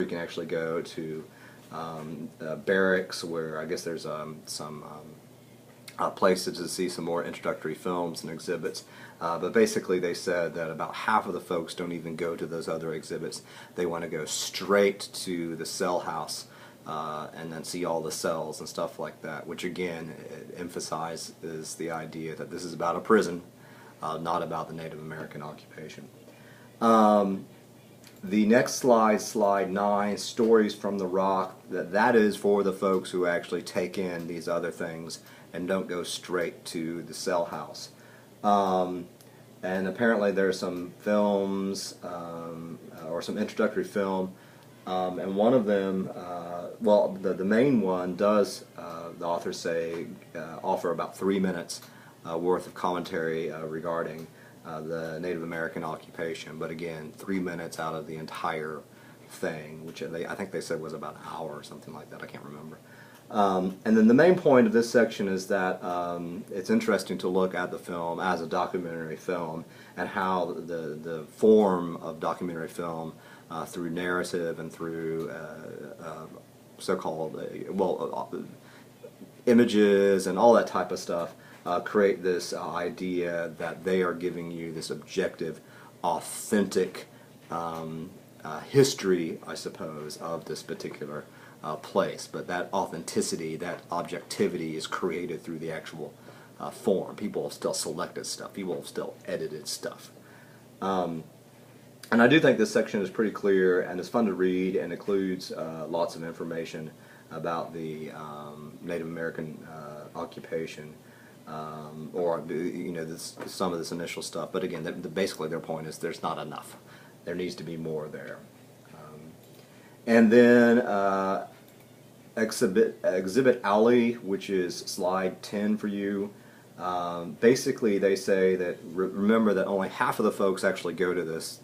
You can actually go to barracks where I guess there's some places to see some more introductory films and exhibits. But basically they said that about half of the folks don't even go to those other exhibits. They want to go straight to the cell house and then see all the cells and stuff like that, which again emphasizes the idea that this is about a prison, not about the Native American occupation. The next slide, slide 9, Stories from the Rock, that is for the folks who actually take in these other things and don't go straight to the cell house. And apparently there's some films or some introductory film, and one of them, well, the main one does, the authors say, offer about 3 minutes worth of commentary regarding the Native American occupation, but again, 3 minutes out of the entire thing, which I think they said was about an hour or something like that. I can't remember. And then the main point of this section is that it's interesting to look at the film as a documentary film and how the form of documentary film through narrative and through so-called images and all that type of stuff create this idea that they are giving you this objective, authentic history, I suppose, of this particular place. But that authenticity, that objectivity is created through the actual form. People have still selected stuff. People have still edited stuff. And I do think this section is pretty clear and it's fun to read and includes lots of information about the Native American occupation. Or some of this initial stuff, but again, basically their point is there's not enough. There needs to be more there. And then Exhibit Alley, which is slide 10 for you. Basically, they say that remember that only half of the folks actually go to this,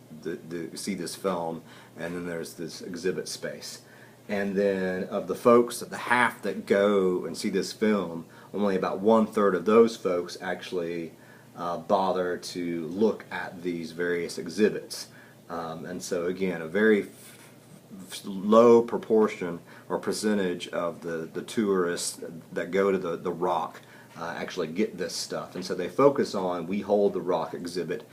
see this film, and then there's this exhibit space. And then of the folks, the half that go and see this film, only about 1/3 of those folks actually bother to look at these various exhibits. And so again, a very low proportion or percentage of the tourists that go to the Rock actually get this stuff. And so they focus on We Hold the Rock exhibit,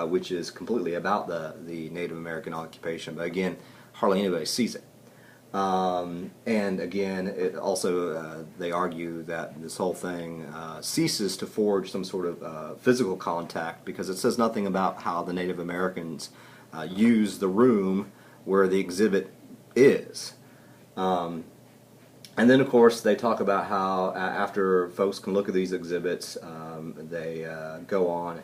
which is completely about the Native American occupation. But again, hardly anybody sees it. And again, it also they argue that this whole thing ceases to forge some sort of physical contact because it says nothing about how the Native Americans use the room where the exhibit is. And then of course they talk about how after folks can look at these exhibits, they go on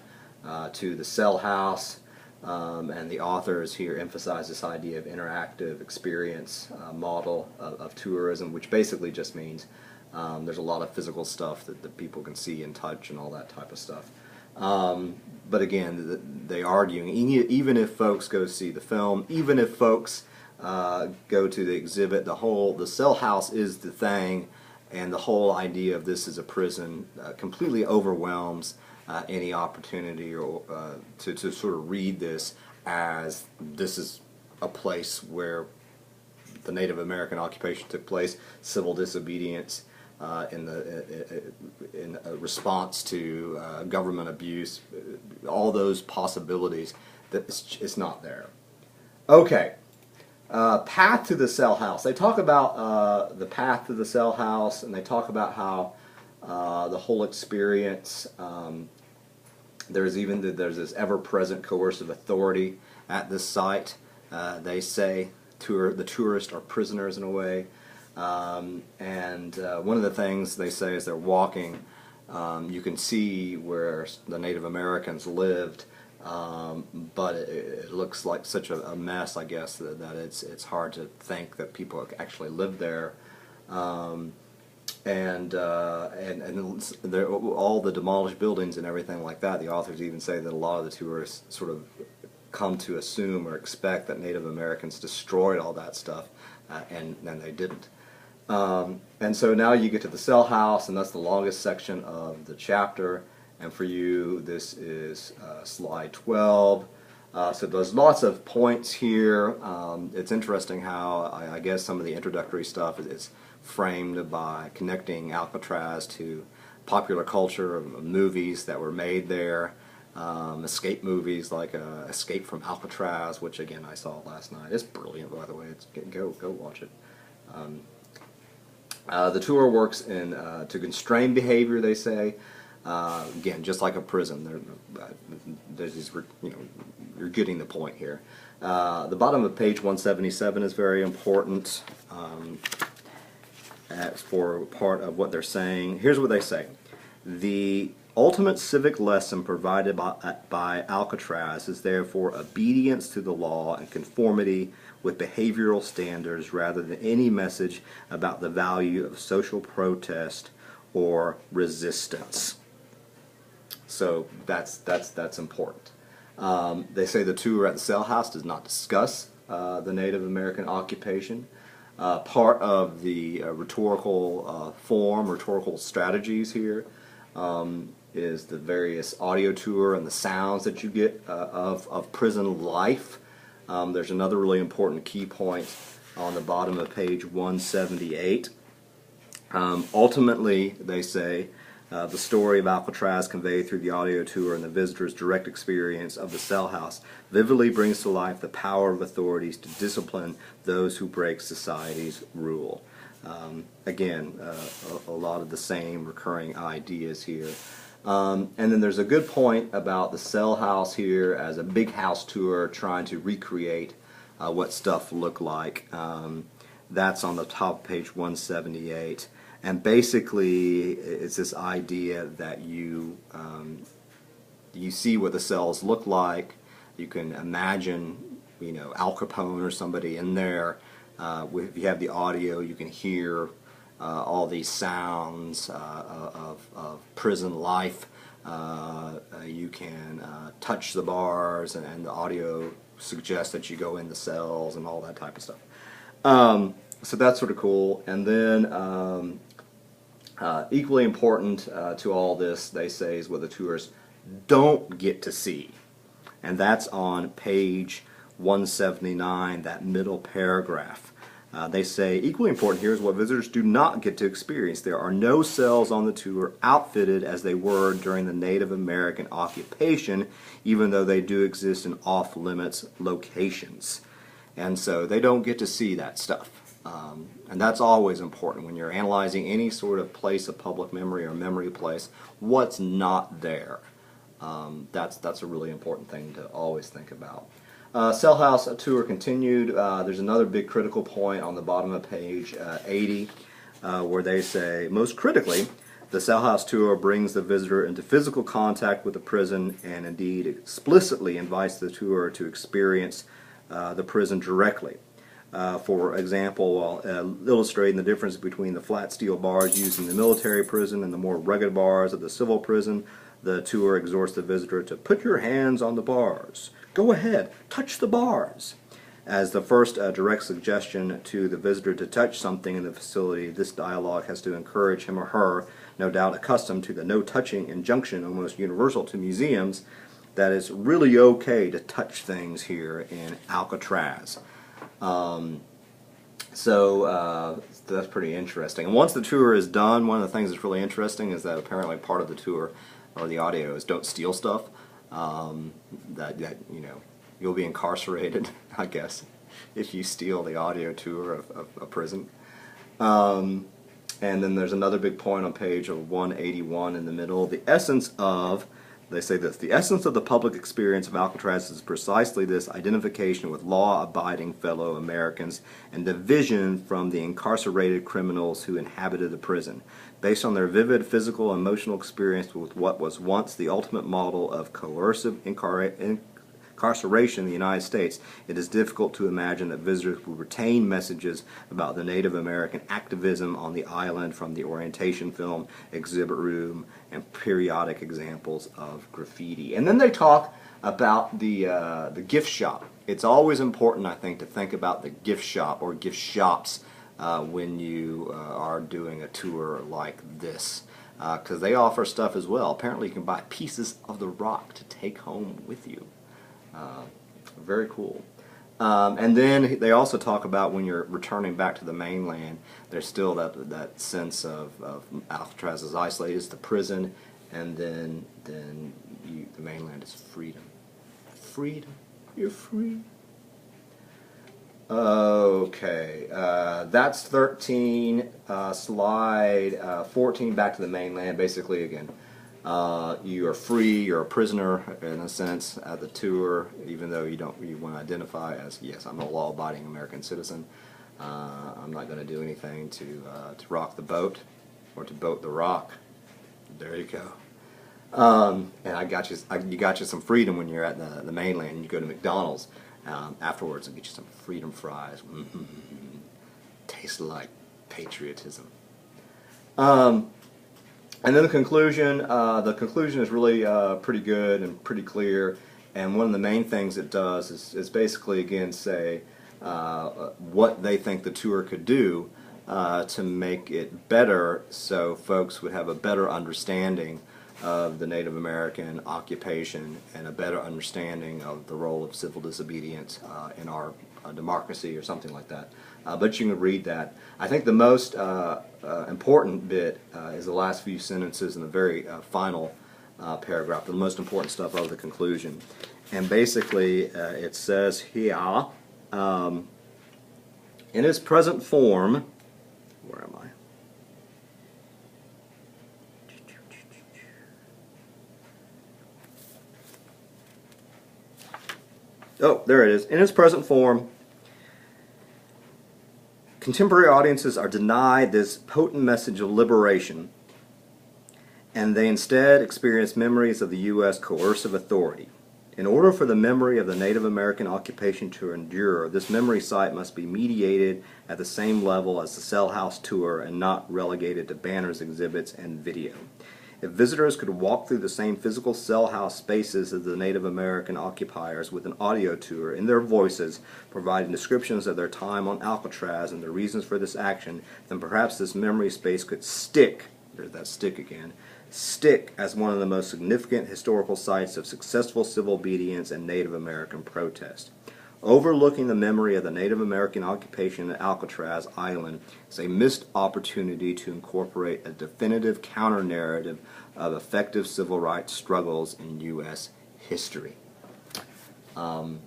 to the cell house. And the authors here emphasize this idea of interactive experience model of tourism, which basically just means there's a lot of physical stuff that people can see and touch and all that type of stuff. But again, they argue even if folks go see the film, even if folks go to the exhibit, the cell house is the thing, and the whole idea of this as a prison completely overwhelms any opportunity or to sort of read this as this is a place where the Native American occupation took place, civil disobedience in response to government abuse, all those possibilities, that it's not there. Okay, path to the cell house. They talk about the path to the cell house, and they talk about how the whole experience, there's this ever-present coercive authority at this site. They say the tourists are prisoners in a way. And one of the things they say is they're walking, you can see where the Native Americans lived, but it looks like such a mess, I guess, that it's hard to think that people actually lived there. And all the demolished buildings and everything like that, the authors even say that a lot of the tourists sort of come to assume or expect that Native Americans destroyed all that stuff, and they didn't. And so now you get to the cell house, and that's the longest section of the chapter. And for you, this is slide 12. So there's lots of points here. It's interesting how I guess some of the introductory stuff is framed by connecting Alcatraz to popular culture, movies that were made there, escape movies like Escape from Alcatraz, which again I saw last night. It's brilliant, by the way. Go watch it. The tour works to constrain behavior, they say. Again, just like a prison, there's these, you're getting the point here. The bottom of page 177 is very important for part of what they're saying. Here's what they say. The ultimate civic lesson provided by Alcatraz is therefore obedience to the law and conformity with behavioral standards rather than any message about the value of social protest or resistance. So that's important. They say the tour at the Cell House does not discuss the Native American occupation. Part of the rhetorical strategies here is the various audio tour and the sounds that you get of prison life. There's another really important key point on the bottom of page 178. Ultimately, they say, the story of Alcatraz conveyed through the audio tour and the visitor's direct experience of the cell house vividly brings to life the power of authorities to discipline those who break society's rule. Again, a lot of the same recurring ideas here. And then there's a good point about the cell house here as a big house tour trying to recreate what stuff looked like. That's on the top of page 178. And basically, it's this idea that you see what the cells look like. You can imagine, Al Capone or somebody in there. If you have the audio, you can hear all these sounds of prison life. You can touch the bars, and the audio suggests that you go in the cells and all that type of stuff. So that's sort of cool. And then equally important to all this, they say, is what the tourists don't get to see. And that's on page 179, that middle paragraph. They say, equally important here is what visitors do not get to experience. There are no cells on the tour outfitted as they were during the Native American occupation, even though they do exist in off-limits locations. And so they don't get to see that stuff. And that's always important when you're analyzing any sort of place of public memory or memory place. What's not there? That's a really important thing to always think about. Cell House tour continued. There's another big critical point on the bottom of page 80 where they say, most critically, the Cell House tour brings the visitor into physical contact with the prison and indeed explicitly invites the tour to experience the prison directly. For example, while illustrating the difference between the flat steel bars used in the military prison and the more rugged bars of the civil prison, the tour exhorts the visitor to put your hands on the bars. Go ahead, touch the bars. As the first direct suggestion to the visitor to touch something in the facility, this dialogue has to encourage him or her, no doubt accustomed to the no-touching injunction almost universal to museums, that it's really okay to touch things here in Alcatraz. So that's pretty interesting. And once the tour is done, one of the things that's really interesting is that apparently part of the tour or the audio is don't steal stuff. That you'll be incarcerated, I guess, if you steal the audio tour of a prison. And then there's another big point on page 181 in the middle. They say this, the essence of the public experience of Alcatraz is precisely this identification with law-abiding fellow Americans and division from the incarcerated criminals who inhabited the prison. Based on their vivid physical and emotional experience with what was once the ultimate model of coercive incarceration in the United States, it is difficult to imagine that visitors will retain messages about the Native American activism on the island from the orientation film, exhibit room, and periodic examples of graffiti. And then they talk about the gift shop. It's always important, I think, to think about the gift shop or gift shops when you are doing a tour like this, because they offer stuff as well. Apparently you can buy pieces of the rock to take home with you. Very cool. And then they also talk about when you're returning back to the mainland, there's still that sense of Alcatraz is isolated, it's the prison, and then the mainland is freedom. Freedom. You're free. Okay, that's 13. Slide 14, back to the mainland. Basically, again, you are free. You're a prisoner in a sense at the tour, even though you want to identify as, yes, I'm a law-abiding American citizen. I'm not going to do anything to rock the boat or to boat the rock. There you go. And you got you some freedom when you're at the mainland. You go to McDonald's afterwards and get you some freedom fries. Tastes like patriotism. And then the conclusion is really pretty good and pretty clear. And one of the main things it does is basically, again, say what they think the tour could do to make it better, so folks would have a better understanding of the Native American occupation and a better understanding of the role of civil disobedience in our democracy or something like that. But you can read that. I think the most important bit is the last few sentences in the very final paragraph, the most important stuff of the conclusion. And basically it says here, in its present form, where am I? Oh, there it is. In its present form, contemporary audiences are denied this potent message of liberation, and they instead experience memories of the U.S. coercive authority. In order for the memory of the Native American occupation to endure, this memory site must be mediated at the same level as the Cell House tour and not relegated to banners, exhibits, and video. If visitors could walk through the same physical cell house spaces as the Native American occupiers with an audio tour in their voices, providing descriptions of their time on Alcatraz and the reasons for this action, then perhaps this memory space could stick, there's that stick again, stick as one of the most significant historical sites of successful civil obedience and Native American protest. Overlooking the memory of the Native American occupation at Alcatraz Island is a missed opportunity to incorporate a definitive counter-narrative of effective civil rights struggles in U.S. history. And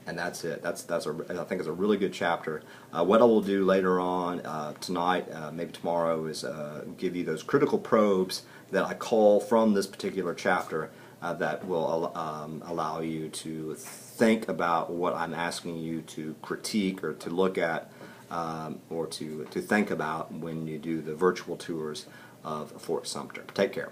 that's it. I think it's a really good chapter. What I will do later on tonight, maybe tomorrow, is give you those critical probes that I call from this particular chapter that will allow you to think about what I'm asking you to critique or to look at or to think about when you do the virtual tours of Fort Sumter. Take care.